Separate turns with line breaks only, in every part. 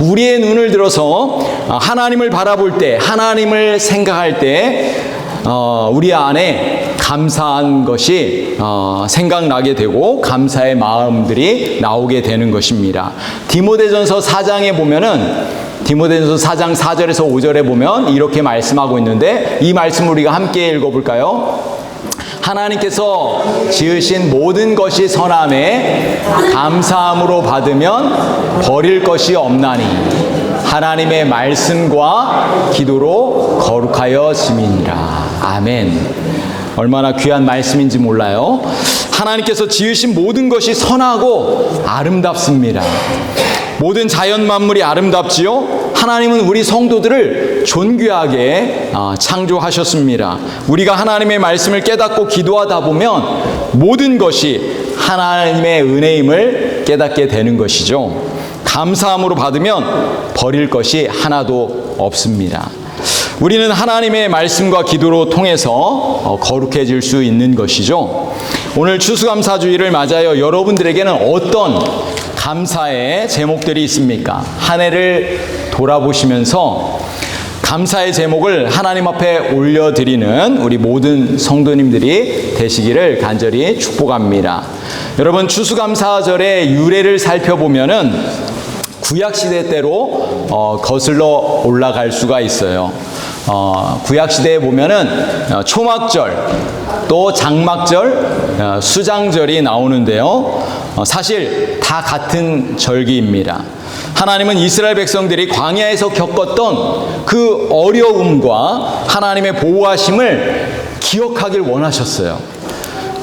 우리의 눈을 들어서 하나님을 바라볼 때, 하나님을 생각할 때 우리 안에 감사한 것이 생각나게 되고 감사의 마음들이 나오게 되는 것입니다. 디모데전서 4장에 보면은 디모데전서 4장 4절에서 5절에 보면 이렇게 말씀하고 있는데, 이 말씀을 우리가 함께 읽어볼까요? 하나님께서 지으신 모든 것이 선함에 감사함으로 받으면 버릴 것이 없나니 하나님의 말씀과 기도로 거룩하여 짐이니라. 아멘. 얼마나 귀한 말씀인지 몰라요. 하나님께서 지으신 모든 것이 선하고 아름답습니다. 모든 자연 만물이 아름답지요. 하나님은 우리 성도들을 존귀하게 창조하셨습니다. 우리가 하나님의 말씀을 깨닫고 기도하다 보면 모든 것이 하나님의 은혜임을 깨닫게 되는 것이죠. 감사함으로 받으면 버릴 것이 하나도 없습니다. 우리는 하나님의 말씀과 기도로 통해서 거룩해질 수 있는 것이죠. 오늘 추수감사주일을 맞아요. 여러분들에게는 어떤 감사의 제목들이 있습니까? 한 해를 돌아보시면서 감사의 제목을 하나님 앞에 올려드리는 우리 모든 성도님들이 되시기를 간절히 축복합니다. 여러분, 추수감사절의 유래를 살펴보면은 구약시대 때로 거슬러 올라갈 수가 있어요. 구약시대에 보면은 초막절, 또 장막절, 수장절이 나오는데요. 사실 다 같은 절기입니다. 하나님은 이스라엘 백성들이 광야에서 겪었던 그 어려움과 하나님의 보호하심을 기억하길 원하셨어요.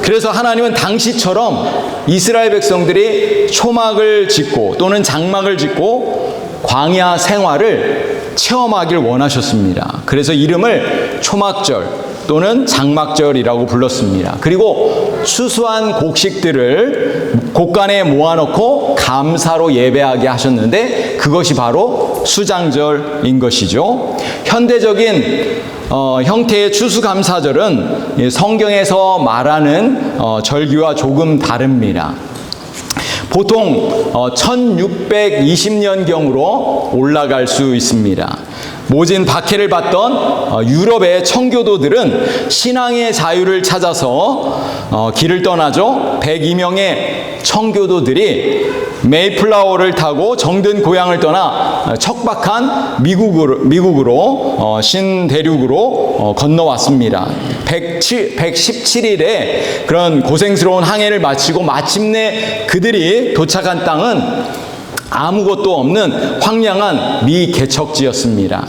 그래서 하나님은 당시처럼 이스라엘 백성들이 초막을 짓고 또는 장막을 짓고 광야 생활을 체험하길 원하셨습니다. 그래서 이름을 초막절 또는 장막절이라고 불렀습니다. 그리고 수수한 곡식들을 곳간에 모아놓고 감사로 예배하게 하셨는데, 그것이 바로 수장절인 것이죠. 현대적인 형태의 추수감사절은 성경에서 말하는 절기와 조금 다릅니다. 보통 1620년경으로 올라갈 수 있습니다. 모진 박해를 받던 유럽의 청교도들은 신앙의 자유를 찾아서 길을 떠나죠. 102명의 청교도들이 메이플라워를 타고 정든 고향을 떠나 척박한 미국으로 신대륙으로 건너왔습니다. 117일의 그런 고생스러운 항해를 마치고 마침내 그들이 도착한 땅은 아무것도 없는 황량한 미개척지였습니다.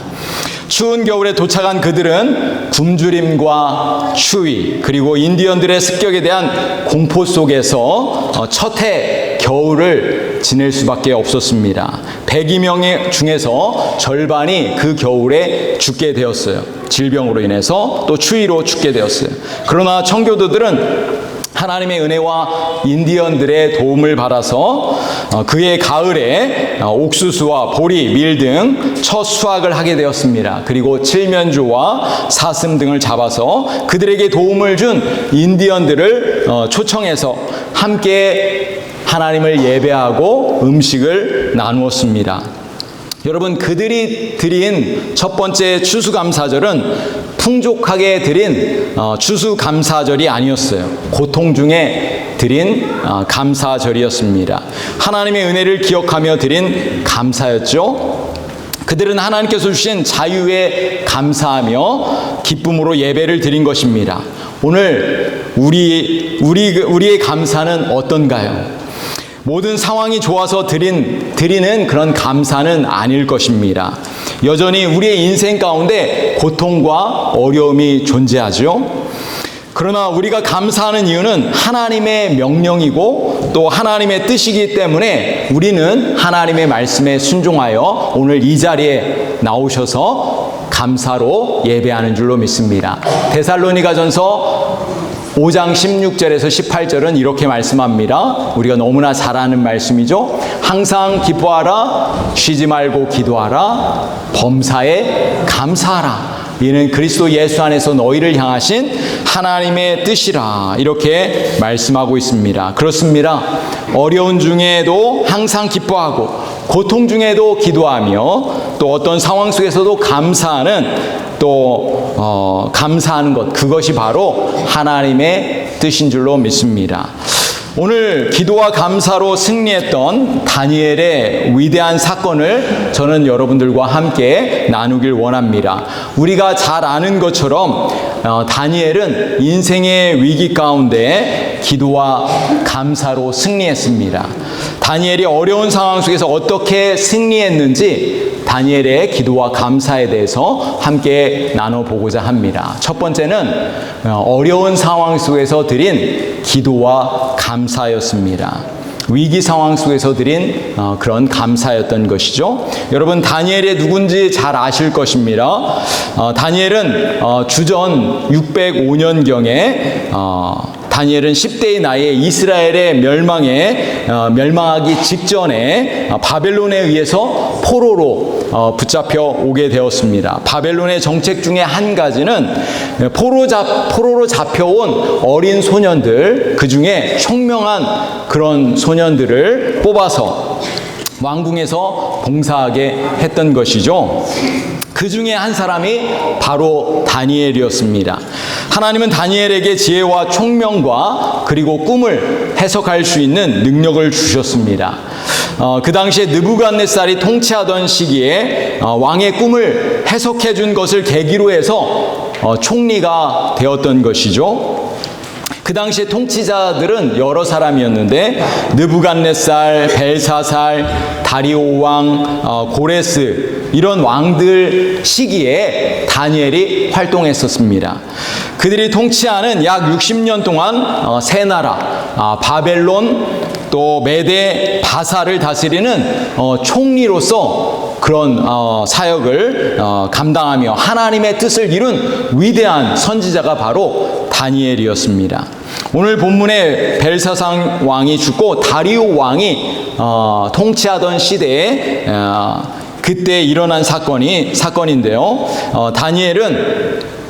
추운 겨울에 도착한 그들은 굶주림과 추위, 그리고 인디언들의 습격에 대한 공포 속에서 첫 해 겨울을 지낼 수밖에 없었습니다. 102명 중에서 절반이 그 겨울에 죽게 되었어요. 질병으로 인해서 또 추위로 죽게 되었어요. 그러나 청교도들은 하나님의 은혜와 인디언들의 도움을 받아서 그해 가을에 옥수수와 보리, 밀 등 첫 수확을 하게 되었습니다. 그리고 칠면조와 사슴 등을 잡아서 그들에게 도움을 준 인디언들을 초청해서 함께 하나님을 예배하고 음식을 나누었습니다. 여러분, 그들이 드린 첫 번째 추수감사절은 풍족하게 드린 추수감사절이 아니었어요. 고통 중에 드린 감사절이었습니다. 하나님의 은혜를 기억하며 드린 감사였죠. 그들은 하나님께서 주신 자유에 감사하며 기쁨으로 예배를 드린 것입니다. 오늘 우리의 감사는 어떤가요? 모든 상황이 좋아서 드리는 그런 감사는 아닐 것입니다. 여전히 우리의 인생 가운데 고통과 어려움이 존재하죠. 그러나 우리가 감사하는 이유는 하나님의 명령이고 또 하나님의 뜻이기 때문에 우리는 하나님의 말씀에 순종하여 오늘 이 자리에 나오셔서 감사로 예배하는 줄로 믿습니다. 데살로니가전서 5장 16절에서 18절은 이렇게 말씀합니다. 우리가 너무나 잘 아는 말씀이죠. 항상 기뻐하라, 쉬지 말고 기도하라, 범사에 감사하라. 이는 그리스도 예수 안에서 너희를 향하신 하나님의 뜻이라. 이렇게 말씀하고 있습니다. 그렇습니다. 어려운 중에도 항상 기뻐하고 고통 중에도 기도하며 또 어떤 상황 속에서도 감사하는 감사하는 것, 그것이 바로 하나님의 뜻인 줄로 믿습니다. 오늘 기도와 감사로 승리했던 다니엘의 위대한 사건을 저는 여러분들과 함께 나누길 원합니다. 우리가 잘 아는 것처럼 다니엘은 인생의 위기 가운데 기도와 감사로 승리했습니다. 다니엘이 어려운 상황 속에서 어떻게 승리했는지 다니엘의 기도와 감사에 대해서 함께 나눠보고자 합니다. 첫 번째는 어려운 상황 속에서 드린 기도와 감사였습니다. 위기 상황 속에서 드린 그런 감사였던 것이죠. 여러분, 다니엘이 누군지 잘 아실 것입니다. 다니엘은 주전 605년경에 다니엘은 10대의 나이에 이스라엘의 멸망하기 직전에 바벨론에 의해서 포로로 붙잡혀 오게 되었습니다. 바벨론의 정책 중에 한 가지는 포로로 잡혀온 어린 소년들, 그 중에 총명한 그런 소년들을 뽑아서 왕궁에서 봉사하게 했던 것이죠. 그 중에 한 사람이 바로 다니엘이었습니다. 하나님은 다니엘에게 지혜와 총명과 그리고 꿈을 해석할 수 있는 능력을 주셨습니다. 그 당시에 느부갓네살이 통치하던 시기에 왕의 꿈을 해석해 준 것을 계기로 해서 총리가 되었던 것이죠. 그 당시에 통치자들은 여러 사람이었는데 느부갓네살, 벨사살, 다리오 왕, 고레스, 이런 왕들 시기에 다니엘이 활동했었습니다. 그들이 통치하는 약 60년 동안 세 나라, 바벨론, 또 메대, 바사를 다스리는 총리로서 그런 사역을 감당하며 하나님의 뜻을 이룬 위대한 선지자가 바로 다니엘이었습니다. 오늘 본문에 벨사상 왕이 죽고 다리오 왕이 통치하던 시대에 그때 일어난 사건인데요. 다니엘은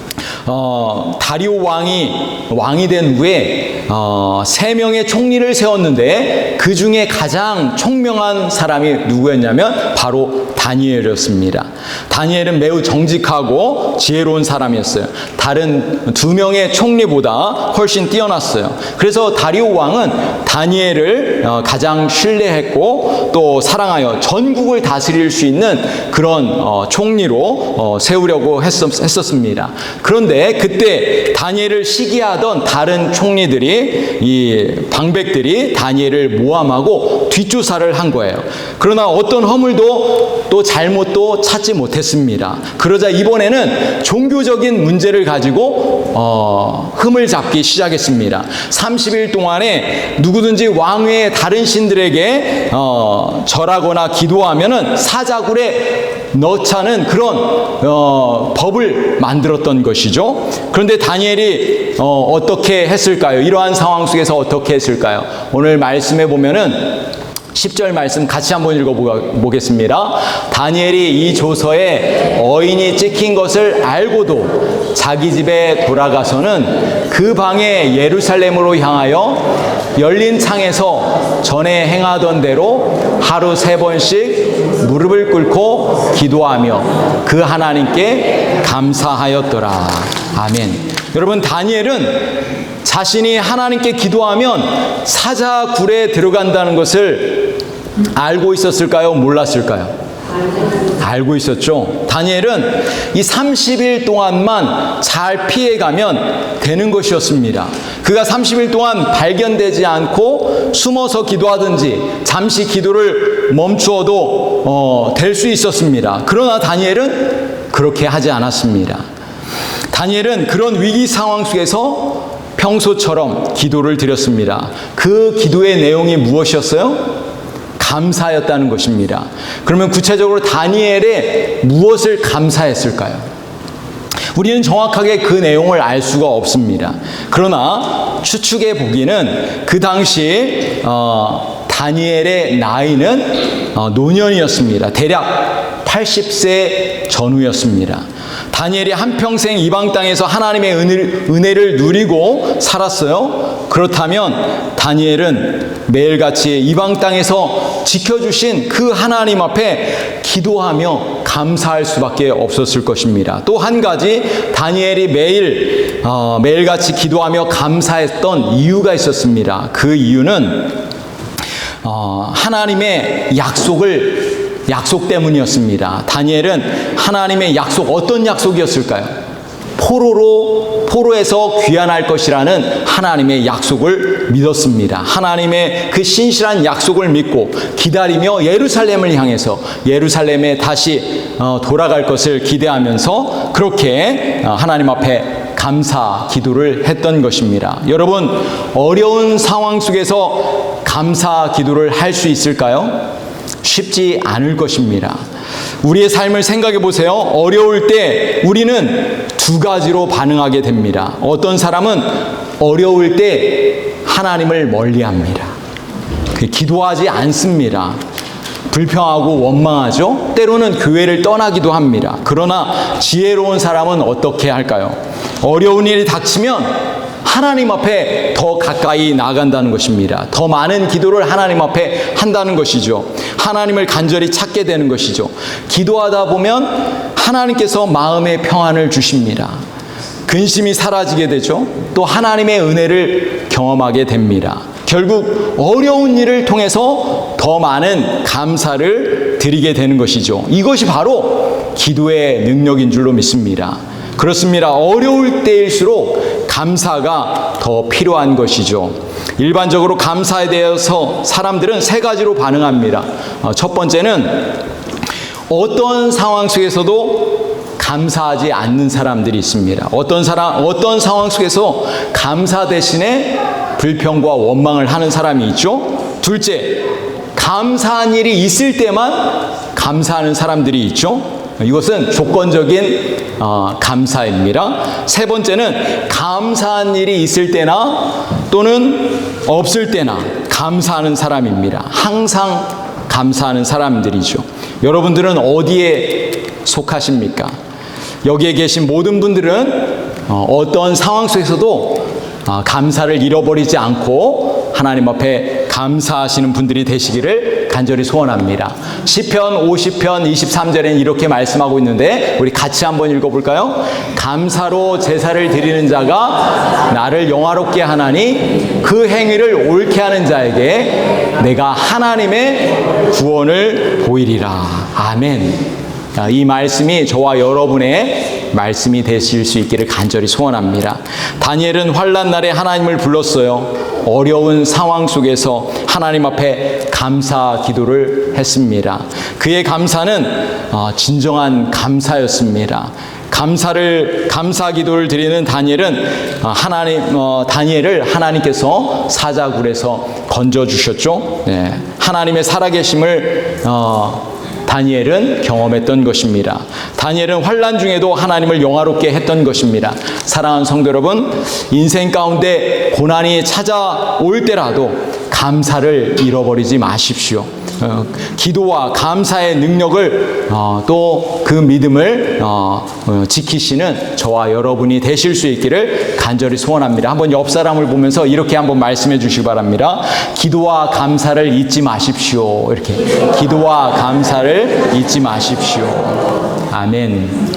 다리오 왕이 된 후에 3명의 총리를 세웠는데 그 중에 가장 총명한 사람이 누구였냐면 바로 다니엘이었습니다. 다니엘은 매우 정직하고 지혜로운 사람이었어요. 다른 2명의 총리보다 훨씬 뛰어났어요. 그래서 다리오 왕은 다니엘을 가장 신뢰했고 또 사랑하여 전국을 다스릴 수 있는 그런 총리로 세우려고 했었습니다. 그런데 그때 다니엘을 시기하던 다른 총리들이, 이 방백들이 다니엘을 모함하고 뒷조사를 한 거예요. 그러나 어떤 허물도 또 잘못도 찾지 못했습니다. 그러자 이번에는 종교적인 문제를 가지고 흠을 잡기 시작했습니다. 30일 동안에 누구든지 왕위의 다른 신들에게 절하거나 기도하면은 사자굴에 넣자는 그런 법을 만들었던 것이죠. 그런데 다니엘이 어떻게 했을까요? 이러한 상황 속에서 어떻게 했을까요? 오늘 말씀에 보면은 10절 말씀 같이 한번 읽어보겠습니다. 다니엘이 이 조서에 어인이 찍힌 것을 알고도 자기 집에 돌아가서는 그 방에 예루살렘으로 향하여 열린 창에서 전에 행하던 대로 하루 3번씩 무릎을 꿇고 기도하며 그 하나님께 감사하였더라. 아멘. 여러분, 다니엘은 자신이 하나님께 기도하면 사자굴에 들어간다는 것을 알고 있었을까요? 몰랐을까요? 알고 있었죠. 다니엘은 이 30일 동안만 잘 피해가면 되는 것이었습니다. 그가 30일 동안 발견되지 않고 숨어서 기도하든지 잠시 기도를 멈추어도 될 수 있었습니다. 그러나 다니엘은 그렇게 하지 않았습니다. 다니엘은 그런 위기 상황 속에서 평소처럼 기도를 드렸습니다. 그 기도의 내용이 무엇이었어요? 감사였다는 것입니다. 그러면 구체적으로 다니엘에 무엇을 감사했을까요? 우리는 정확하게 그 내용을 알 수가 없습니다. 그러나 추측해 보기는 그 당시 다니엘의 나이는 노년이었습니다. 대략 80세 전후였습니다. 다니엘이 한평생 이방 땅에서 하나님의 은혜를 누리고 살았어요. 그렇다면 다니엘은 매일같이 이방 땅에서 지켜주신 그 하나님 앞에 기도하며 감사할 수밖에 없었을 것입니다. 또 한 가지, 다니엘이 매일같이 기도하며 감사했던 이유가 있었습니다. 그 이유는 하나님의 약속 때문이었습니다. 다니엘은 하나님의 약속, 어떤 약속이었을까요? 포로에서 귀환할 것이라는 하나님의 약속을 믿었습니다. 하나님의 그 신실한 약속을 믿고 기다리며 예루살렘을 향해서 예루살렘에 다시 돌아갈 것을 기대하면서 그렇게 하나님 앞에 감사 기도를 했던 것입니다. 여러분, 어려운 상황 속에서 감사 기도를 할 수 있을까요? 쉽지 않을 것입니다. 우리의 삶을 생각해 보세요. 어려울 때 우리는 두 가지로 반응하게 됩니다. 어떤 사람은 어려울 때 하나님을 멀리합니다. 기도하지 않습니다. 불평하고 원망하죠. 때로는 교회를 떠나기도 합니다. 그러나 지혜로운 사람은 어떻게 할까요? 어려운 일이 닥치면 하나님 앞에 더 가까이 나아간다는 것입니다. 더 많은 기도를 하나님 앞에 한다는 것이죠. 하나님을 간절히 찾게 되는 것이죠. 기도하다 보면 하나님께서 마음의 평안을 주십니다. 근심이 사라지게 되죠. 또 하나님의 은혜를 경험하게 됩니다. 결국 어려운 일을 통해서 더 많은 감사를 드리게 되는 것이죠. 이것이 바로 기도의 능력인 줄로 믿습니다. 그렇습니다. 어려울 때일수록 감사가 더 필요한 것이죠. 일반적으로 감사에 대해서 사람들은 세 가지로 반응합니다. 첫 번째는 어떤 상황 속에서도 감사하지 않는 사람들이 있습니다. 어떤 상황 속에서 감사 대신에 불평과 원망을 하는 사람이 있죠. 둘째, 감사한 일이 있을 때만 감사하는 사람들이 있죠. 이것은 조건적인 감사입니다. 세 번째는 감사한 일이 있을 때나 또는 없을 때나 감사하는 사람입니다. 항상 감사하는 사람들이죠. 여러분들은 어디에 속하십니까? 여기에 계신 모든 분들은 어떤 상황 속에서도 감사를 잃어버리지 않고 하나님 앞에 감사하시는 분들이 되시기를 간절히 소원합니다. 시편 50편 23절에는 이렇게 말씀하고 있는데 우리 같이 한번 읽어볼까요? 감사로 제사를 드리는 자가 나를 영화롭게 하나니 그 행위를 옳게 하는 자에게 내가 하나님의 구원을 보이리라. 아멘. 이 말씀이 저와 여러분의 말씀이 되실 수 있기를 간절히 소원합니다. 다니엘은 환난 날에 하나님을 불렀어요. 어려운 상황 속에서 하나님 앞에 감사 기도를 했습니다. 그의 감사는 진정한 감사였습니다. 감사 기도를 드리는 다니엘은 다니엘을 하나님께서 사자굴에서 건져 주셨죠. 네. 하나님의 살아계심을 다니엘은 경험했던 것입니다. 다니엘은 환난 중에도 하나님을 영화롭게 했던 것입니다. 사랑하는 성도 여러분, 인생 가운데 고난이 찾아올 때라도 감사를 잃어버리지 마십시오. 기도와 감사의 능력을 또 그 믿음을 지키시는 저와 여러분이 되실 수 있기를 간절히 소원합니다. 한번 옆 사람을 보면서 이렇게 한번 말씀해 주시기 바랍니다. 기도와 감사를 잊지 마십시오. 이렇게 기도와 감사를 잊지 마십시오. 아멘.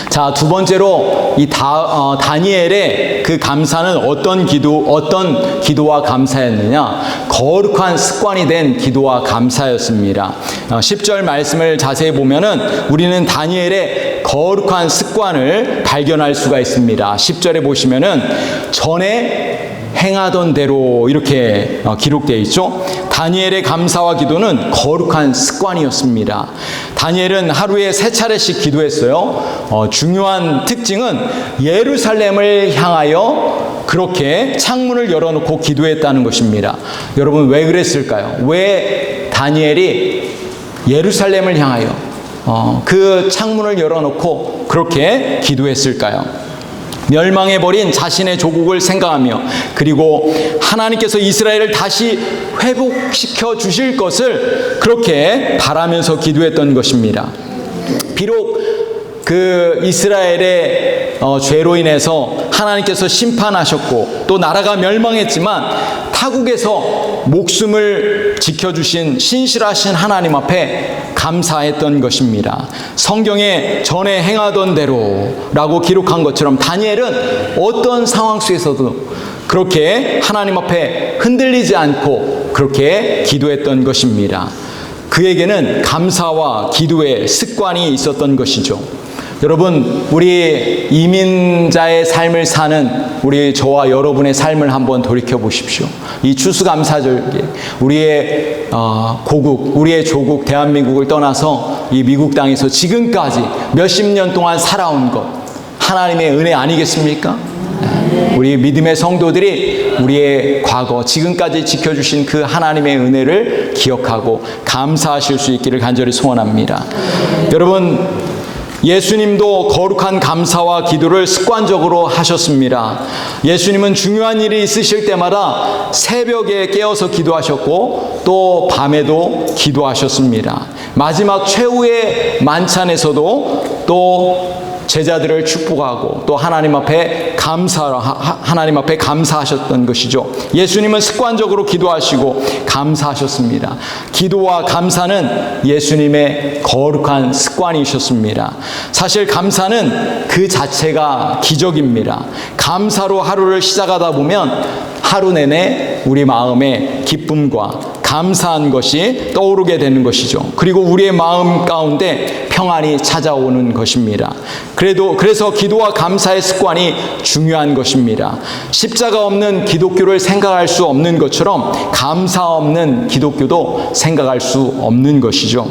자, 두 번째로 이 다니엘의 그 감사는 어떤 기도와 감사였느냐? 거룩한 습관이 된 기도와 감사였습니다. 10절 말씀을 자세히 보면은 우리는 다니엘의 거룩한 습관을 발견할 수가 있습니다. 10절에 보시면은 전에 행하던 대로 이렇게 기록되어 있죠. 다니엘의 감사와 기도는 거룩한 습관이었습니다. 다니엘은 하루에 3차례씩 기도했어요. 중요한 특징은 예루살렘을 향하여 그렇게 창문을 열어놓고 기도했다는 것입니다. 여러분, 왜 그랬을까요? 왜 다니엘이 예루살렘을 향하여 그 창문을 열어놓고 그렇게 기도했을까요? 멸망해버린 자신의 조국을 생각하며 그리고 하나님께서 이스라엘을 다시 회복시켜 주실 것을 그렇게 바라면서 기도했던 것입니다. 비록 그 이스라엘의 죄로 인해서 하나님께서 심판하셨고 또 나라가 멸망했지만 타국에서 목숨을 지켜주신 신실하신 하나님 앞에 감사했던 것입니다. 성경에 전에 행하던 대로라고 기록한 것처럼 다니엘은 어떤 상황 속에서도 그렇게 하나님 앞에 흔들리지 않고 그렇게 기도했던 것입니다. 그에게는 감사와 기도의 습관이 있었던 것이죠. 여러분, 우리 이민자의 삶을 사는 우리 저와 여러분의 삶을 한번 돌이켜 보십시오. 이 추수감사절기에 우리의 고국, 우리의 조국 대한민국을 떠나서 이 미국 땅에서 지금까지 몇십 년 동안 살아온 것, 하나님의 은혜 아니겠습니까? 우리 믿음의 성도들이 우리의 과거, 지금까지 지켜주신 그 하나님의 은혜를 기억하고 감사하실 수 있기를 간절히 소원합니다. 여러분, 예수님도 거룩한 감사와 기도를 습관적으로 하셨습니다. 예수님은 중요한 일이 있으실 때마다 새벽에 깨어서 기도하셨고 또 밤에도 기도하셨습니다. 마지막 최후의 만찬에서도 또 제자들을 축복하고 또 하나님 앞에 감사하셨던 것이죠. 예수님은 습관적으로 기도하시고 감사하셨습니다. 기도와 감사는 예수님의 거룩한 습관이셨습니다. 사실 감사는 그 자체가 기적입니다. 감사로 하루를 시작하다 보면 하루 내내 우리 마음에 기쁨과 감사한 것이 떠오르게 되는 것이죠. 그리고 우리의 마음 가운데 평안이 찾아오는 것입니다. 그래서 기도와 감사의 습관이 중요한 것입니다. 십자가 없는 기독교를 생각할 수 없는 것처럼 감사 없는 기독교도 생각할 수 없는 것이죠.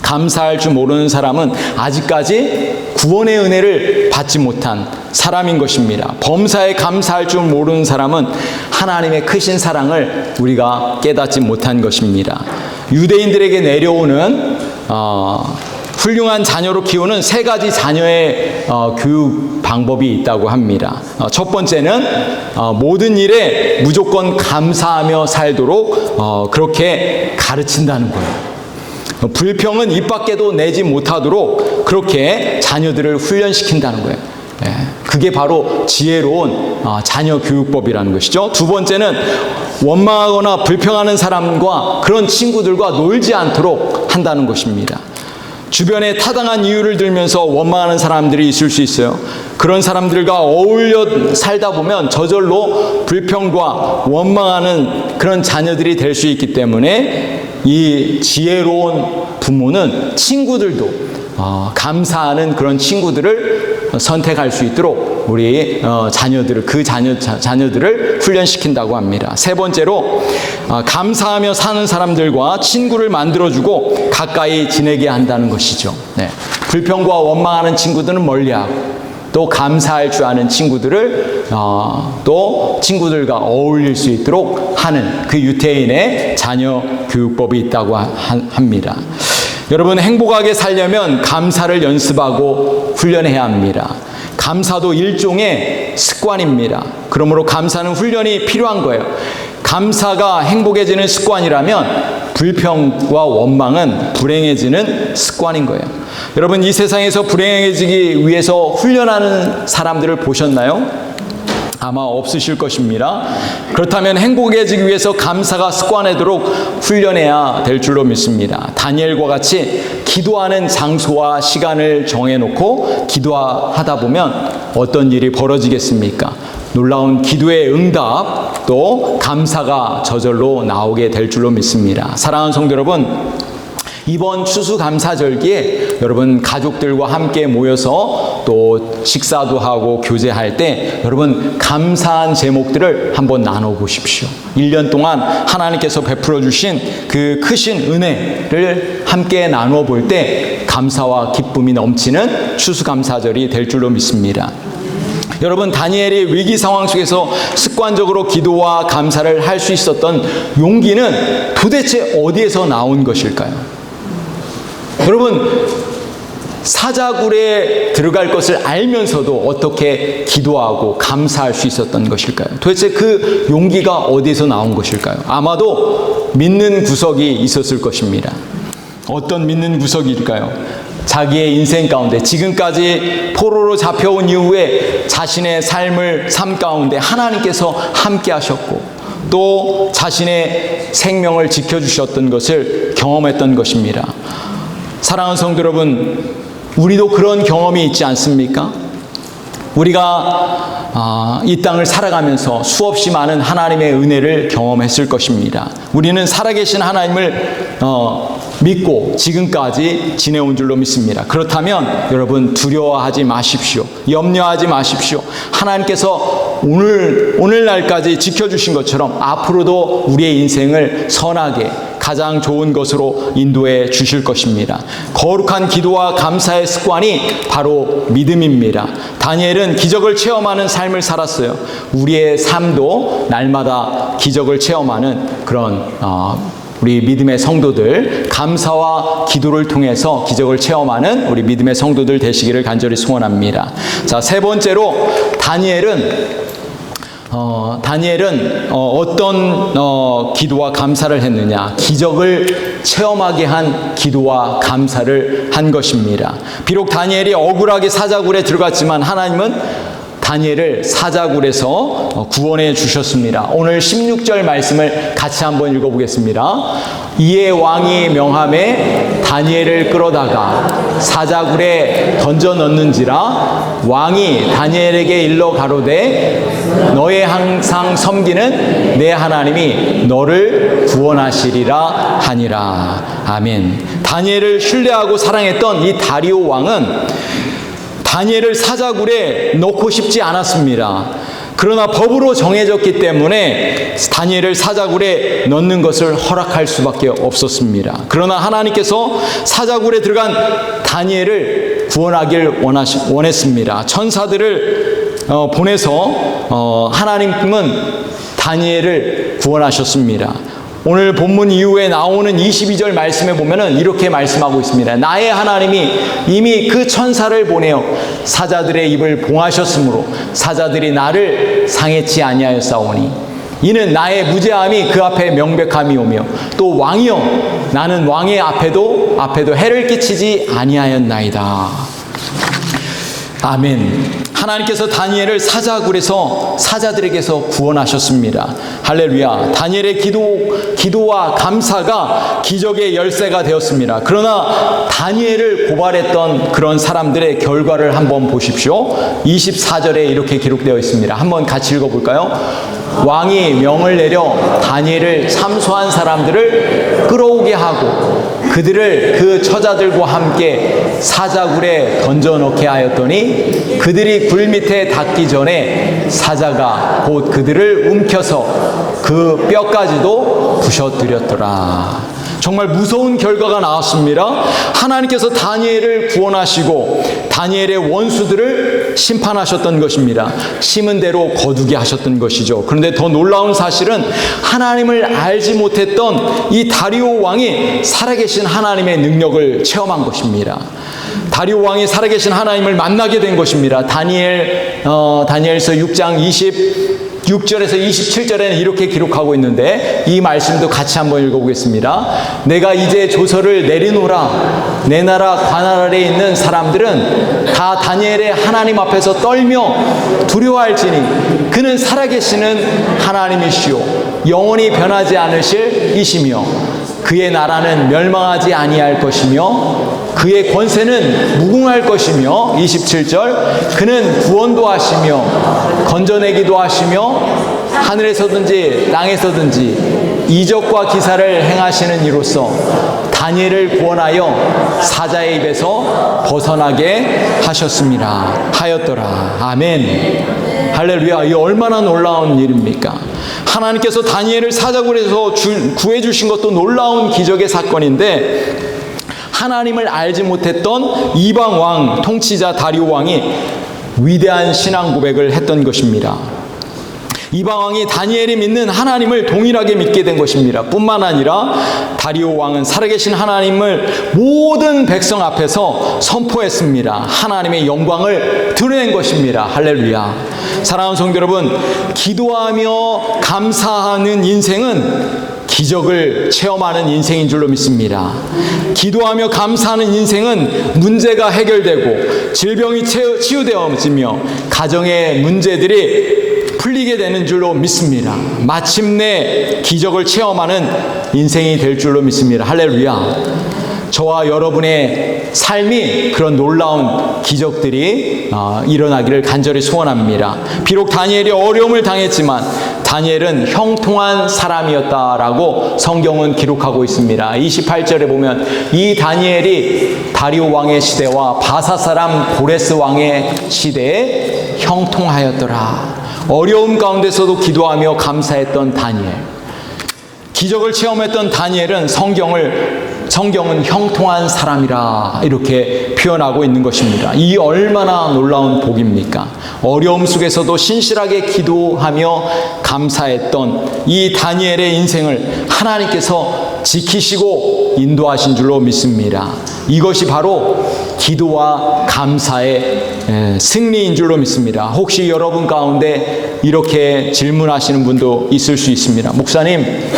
감사할 줄 모르는 사람은 아직까지 구원의 은혜를 받지 못한 사람인 것입니다. 범사에 감사할 줄 모르는 사람은 하나님의 크신 사랑을 우리가 깨닫지 못한 것입니다. 유대인들에게 내려오는 훌륭한 자녀로 키우는 세 가지 자녀의 교육 방법이 있다고 합니다. 첫 번째는 모든 일에 무조건 감사하며 살도록 그렇게 가르친다는 거예요. 불평은 입 밖에도 내지 못하도록 그렇게 자녀들을 훈련시킨다는 거예요. 그게 바로 지혜로운 자녀 교육법이라는 것이죠. 두 번째는 원망하거나 불평하는 사람과 그런 친구들과 놀지 않도록 한다는 것입니다. 주변에 타당한 이유를 들면서 원망하는 사람들이 있을 수 있어요. 그런 사람들과 어울려 살다 보면 저절로 불평과 원망하는 그런 자녀들이 될 수 있기 때문에 이 지혜로운 부모는 친구들도 감사하는 그런 친구들을 선택할 수 있도록 우리 자녀들을 훈련시킨다고 합니다. 세 번째로 감사하며 사는 사람들과 친구를 만들어주고 가까이 지내게 한다는 것이죠. 불평과 원망하는 친구들은 멀리하고 또 감사할 줄 아는 친구들을 또 친구들과 어울릴 수 있도록 하는 그 유태인의 자녀 교육법이 있다고 합니다. 여러분, 행복하게 살려면 감사를 연습하고 훈련해야 합니다. 감사도 일종의 습관입니다. 그러므로 감사는 훈련이 필요한 거예요. 감사가 행복해지는 습관이라면 불평과 원망은 불행해지는 습관인 거예요. 여러분, 이 세상에서 불행해지기 위해서 훈련하는 사람들을 보셨나요? 아마 없으실 것입니다. 그렇다면 행복해지기 위해서 감사가 습관되도록 훈련해야 될 줄로 믿습니다. 다니엘과 같이 기도하는 장소와 시간을 정해놓고 기도하다 보면 어떤 일이 벌어지겠습니까? 놀라운 기도의 응답, 또 감사가 저절로 나오게 될 줄로 믿습니다. 사랑하는 성도 여러분, 이번 추수감사절기에 여러분 가족들과 함께 모여서 또 식사도 하고 교제할 때 여러분 감사한 제목들을 한번 나눠보십시오. 1년 동안 하나님께서 베풀어 주신 그 크신 은혜를 함께 나누어 볼 때 감사와 기쁨이 넘치는 추수감사절이 될 줄로 믿습니다. 여러분, 다니엘이 위기 상황 속에서 습관적으로 기도와 감사를 할 수 있었던 용기는 도대체 어디에서 나온 것일까요? 여러분, 사자굴에 들어갈 것을 알면서도 어떻게 기도하고 감사할 수 있었던 것일까요? 도대체 그 용기가 어디에서 나온 것일까요? 아마도 믿는 구석이 있었을 것입니다. 어떤 믿는 구석일까요? 자기의 인생 가운데 지금까지 포로로 잡혀온 이후에 자신의 삶 가운데 하나님께서 함께 하셨고 또 자신의 생명을 지켜주셨던 것을 경험했던 것입니다. 사랑하는 성도 여러분, 우리도 그런 경험이 있지 않습니까? 우리가 이 땅을 살아가면서 수없이 많은 하나님의 은혜를 경험했을 것입니다. 우리는 살아계신 하나님을 믿고 지금까지 지내온 줄로 믿습니다. 그렇다면 여러분 두려워하지 마십시오. 염려하지 마십시오. 하나님께서 오늘날까지 지켜주신 것처럼 앞으로도 우리의 인생을 선하게 가장 좋은 것으로 인도해 주실 것입니다. 거룩한 기도와 감사의 습관이 바로 믿음입니다. 다니엘은 기적을 체험하는 삶을 살았어요. 우리의 삶도 날마다 기적을 체험하는 그런 우리 믿음의 성도들, 감사와 기도를 통해서 기적을 체험하는 우리 믿음의 성도들 되시기를 간절히 소원합니다. 자, 세 번째로 다니엘은 어떤 기도와 감사를 했느냐? 기적을 체험하게 한 기도와 감사를 한 것입니다. 비록 다니엘이 억울하게 사자굴에 들어갔지만 하나님은 다니엘을 사자굴에서 구원해 주셨습니다. 오늘 16절 말씀을 같이 한번 읽어보겠습니다. 이에 왕이 명함에 다니엘을 끌어다가 사자굴에 던져 넣는지라 왕이 다니엘에게 일러 가로되 너의 항상 섬기는 내 하나님이 너를 구원하시리라 하니라. 아멘. 다니엘을 신뢰하고 사랑했던 이 다리오 왕은 다니엘을 사자굴에 넣고 싶지 않았습니다. 그러나 법으로 정해졌기 때문에 다니엘을 사자굴에 넣는 것을 허락할 수밖에 없었습니다. 그러나 하나님께서 사자굴에 들어간 다니엘을 구원하길 원했습니다. 천사들을 보내서 하나님은 다니엘을 구원하셨습니다. 오늘 본문 이후에 나오는 22절 말씀에 보면은 이렇게 말씀하고 있습니다. 나의 하나님이 이미 그 천사를 보내어 사자들의 입을 봉하셨으므로 사자들이 나를 상해치 아니하였사오니 이는 나의 무죄함이 그 앞에 명백함이 오며 또 왕이여 나는 왕의 앞에도 해를 끼치지 아니하였나이다. 아멘. 하나님께서 다니엘을 사자굴에서 사자들에게서 구원하셨습니다. 할렐루야. 다니엘의 기도와 감사가 기적의 열쇠가 되었습니다. 그러나 다니엘을 고발했던 그런 사람들의 결과를 한번 보십시오. 24절에 이렇게 기록되어 있습니다. 한번 같이 읽어볼까요? 왕이 명을 내려 다니엘을 참소한 사람들을 끌어오게 하고 그들을 그 처자들과 함께 사자굴에 던져넣게 하였더니 그들이 굴 밑에 닿기 전에 사자가 곧 그들을 움켜서 그 뼈까지도 부셔뜨렸더라. 정말 무서운 결과가 나왔습니다. 하나님께서 다니엘을 구원하시고 다니엘의 원수들을 심판하셨던 것입니다. 심은 대로 거두게 하셨던 것이죠. 그런데 더 놀라운 사실은 하나님을 알지 못했던 이 다리오 왕이 살아계신 하나님의 능력을 체험한 것입니다. 다리오 왕이 살아계신 하나님을 만나게 된 것입니다. 다니엘서 6장 26절에서 27절에는 이렇게 기록하고 있는데 이 말씀도 같이 한번 읽어보겠습니다. 내가 이제 조서를 내리노라. 내 나라 관할 아래에 있는 사람들은 다 다니엘의 하나님 앞에서 떨며 두려워할지니 그는 살아계시는 하나님이시오 영원히 변하지 않으실 이시며 그의 나라는 멸망하지 아니할 것이며 그의 권세는 무궁할 것이며 27절 그는 구원도 하시며 건져내기도 하시며 하늘에서든지 땅에서든지 이적과 기사를 행하시는 이로써 다니엘을 구원하여 사자의 입에서 벗어나게 하였더라. 아멘. 할렐루야. 이 얼마나 놀라운 일입니까? 하나님께서 다니엘을 사자굴에서 구해 주신 것도 놀라운 기적의 사건인데 하나님을 알지 못했던 이방 왕 통치자 다리오 왕이 위대한 신앙 고백을 했던 것입니다. 이방 왕이 다니엘이 믿는 하나님을 동일하게 믿게 된 것입니다. 뿐만 아니라 다리오 왕은 살아계신 하나님을 모든 백성 앞에서 선포했습니다. 하나님의 영광을 드러낸 것입니다. 할렐루야. 사랑하는 성도 여러분, 기도하며 감사하는 인생은 기적을 체험하는 인생인 줄로 믿습니다. 기도하며 감사하는 인생은 문제가 해결되고 질병이 치유되어지며 가정의 문제들이 풀리게 되는 줄로 믿습니다. 마침내 기적을 체험하는 인생이 될 줄로 믿습니다. 할렐루야. 저와 여러분의 삶이 그런 놀라운 기적들이 일어나기를 간절히 소원합니다. 비록 다니엘이 어려움을 당했지만 다니엘은 형통한 사람이었다라고 성경은 기록하고 있습니다. 28절에 보면 이 다니엘이 다리오 왕의 시대와 바사 사람 고레스 왕의 시대에 형통하였더라. 어려움 가운데서도 기도하며 감사했던 다니엘. 기적을 체험했던 다니엘은 성경은 형통한 사람이라 이렇게 표현하고 있는 것입니다. 이 얼마나 놀라운 복입니까? 어려움 속에서도 신실하게 기도하며 감사했던 이 다니엘의 인생을 하나님께서 지키시고 인도하신 줄로 믿습니다. 이것이 바로 기도와 감사의 승리인 줄로 믿습니다. 혹시 여러분 가운데 이렇게 질문하시는 분도 있을 수 있습니다. 목사님,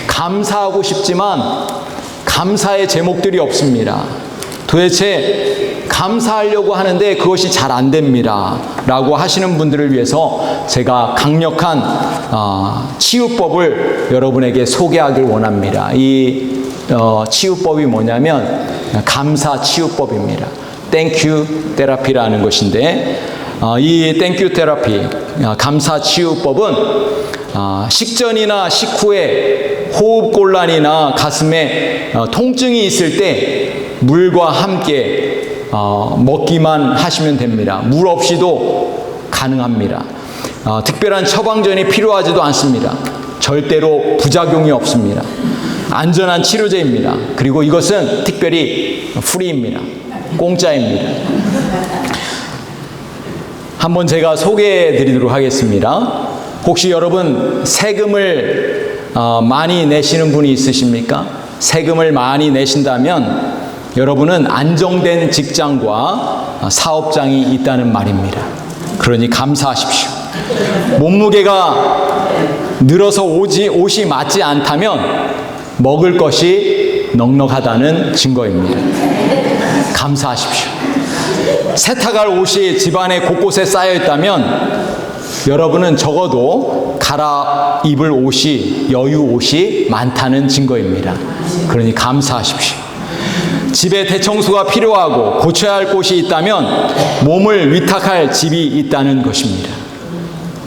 감사하고 싶지만 감사의 제목들이 없습니다. 도대체 감사하려고 하는데 그것이 잘 안 됩니다 라고 하시는 분들을 위해서 제가 강력한 치유법을 여러분에게 소개하길 원합니다. 이 치유법이 뭐냐면 감사 치유법입니다. 땡큐 테라피라는 것인데 이 땡큐 테라피 감사 치유법은 식전이나 식후에 호흡곤란이나 가슴에 통증이 있을 때 물과 함께 먹기만 하시면 됩니다. 물 없이도 가능합니다. 특별한 처방전이 필요하지도 않습니다. 절대로 부작용이 없습니다. 안전한 치료제입니다. 그리고 이것은 특별히 프리입니다. 공짜입니다. 한번 제가 소개해 드리도록 하겠습니다. 혹시 여러분 세금을 많이 내시는 분이 있으십니까? 세금을 많이 내신다면 여러분은 안정된 직장과 사업장이 있다는 말입니다. 그러니 감사하십시오. 몸무게가 늘어서 옷이 맞지 않다면 먹을 것이 넉넉하다는 증거입니다. 감사하십시오. 세탁할 옷이 집안에 곳곳에 쌓여 있다면 여러분은 적어도 갈아입을 옷이, 여유 옷이 많다는 증거입니다. 그러니 감사하십시오. 집에 대청소가 필요하고 고쳐야 할 곳이 있다면 몸을 위탁할 집이 있다는 것입니다.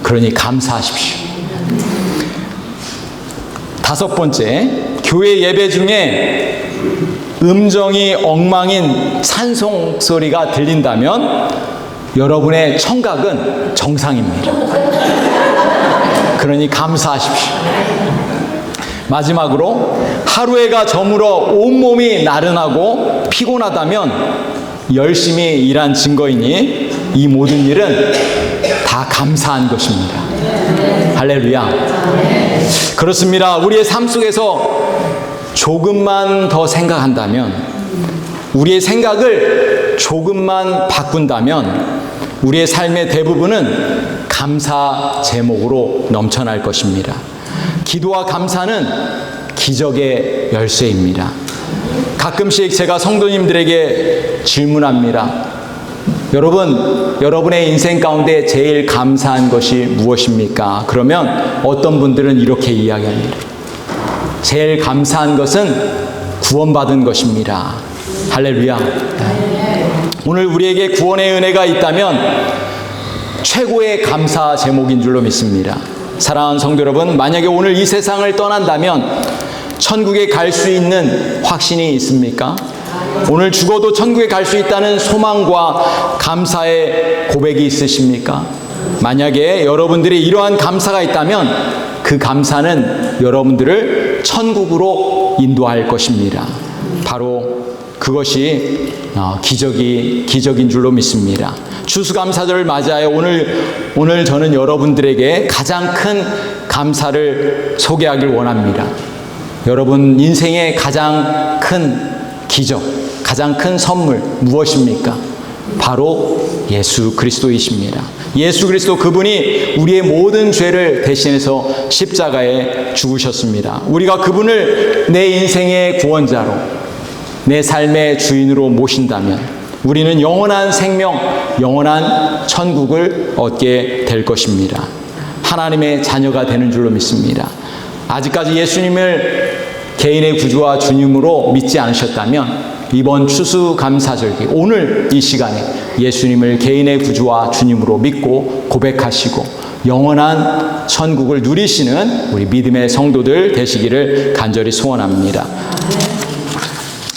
그러니 감사하십시오. 다섯 번째, 교회 예배 중에 음정이 엉망인 찬송 소리가 들린다면 여러분의 청각은 정상입니다. 그러니 감사하십시오. 마지막으로 하루해가 저물어 온몸이 나른하고 피곤하다면 열심히 일한 증거이니 이 모든 일은 다 감사한 것입니다. 할렐루야. 그렇습니다. 우리의 삶 속에서 조금만 더 생각한다면, 우리의 생각을 조금만 바꾼다면 우리의 삶의 대부분은 감사 제목으로 넘쳐날 것입니다. 기도와 감사는 기적의 열쇠입니다. 가끔씩 제가 성도님들에게 질문합니다. 여러분의 인생 가운데 제일 감사한 것이 무엇입니까? 그러면 어떤 분들은 이렇게 이야기합니다. 제일 감사한 것은 구원받은 것입니다. 할렐루야. 오늘 우리에게 구원의 은혜가 있다면 최고의 감사 제목인 줄로 믿습니다. 사랑하는 성도 여러분, 만약에 오늘 이 세상을 떠난다면 천국에 갈 수 있는 확신이 있습니까? 오늘 죽어도 천국에 갈 수 있다는 소망과 감사의 고백이 있으십니까? 만약에 여러분들이 이러한 감사가 있다면 그 감사는 여러분들을 천국으로 인도할 것입니다. 바로 그것이 기적인 줄로 믿습니다. 추수감사절을 맞이하여 오늘 저는 여러분들에게 가장 큰 감사를 소개하길 원합니다. 여러분 인생의 가장 큰 기적, 가장 큰 선물 무엇입니까? 바로 예수 그리스도이십니다. 예수 그리스도 그분이 우리의 모든 죄를 대신해서 십자가에 죽으셨습니다. 우리가 그분을 내 인생의 구원자로, 내 삶의 주인으로 모신다면 우리는 영원한 생명, 영원한 천국을 얻게 될 것입니다. 하나님의 자녀가 되는 줄로 믿습니다. 아직까지 예수님을 개인의 구주와 주님으로 믿지 않으셨다면 이번 추수감사절기, 오늘 이 시간에 예수님을 개인의 구주와 주님으로 믿고 고백하시고 영원한 천국을 누리시는 우리 믿음의 성도들 되시기를 간절히 소원합니다.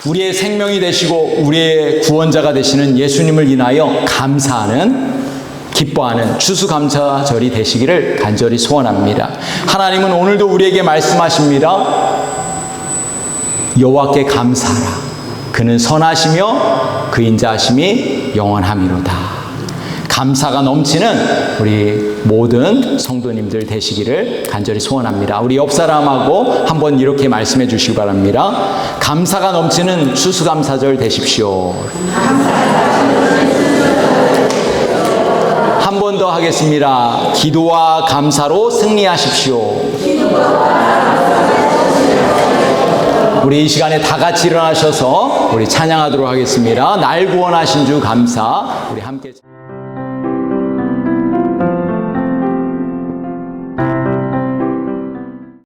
우리의 생명이 되시고 우리의 구원자가 되시는 예수님을 인하여 감사하는, 기뻐하는 추수감사절이 되시기를 간절히 소원합니다. 하나님은 오늘도 우리에게 말씀하십니다. 여호와께 감사하라. 그는 선하시며 그 인자하심이 영원함이로다. 감사가 넘치는 우리 모든 성도님들 되시기를 간절히 소원합니다. 우리 옆 사람하고 한번 이렇게 말씀해 주시기 바랍니다. 감사가 넘치는 추수감사절 되십시오. 한 번 더 하겠습니다. 기도와 감사로 승리하십시오. 우리 이 시간에 다 같이 일어나셔서 우리 찬양하도록 하겠습니다. 날 구원하신 주 감사. 우리 함께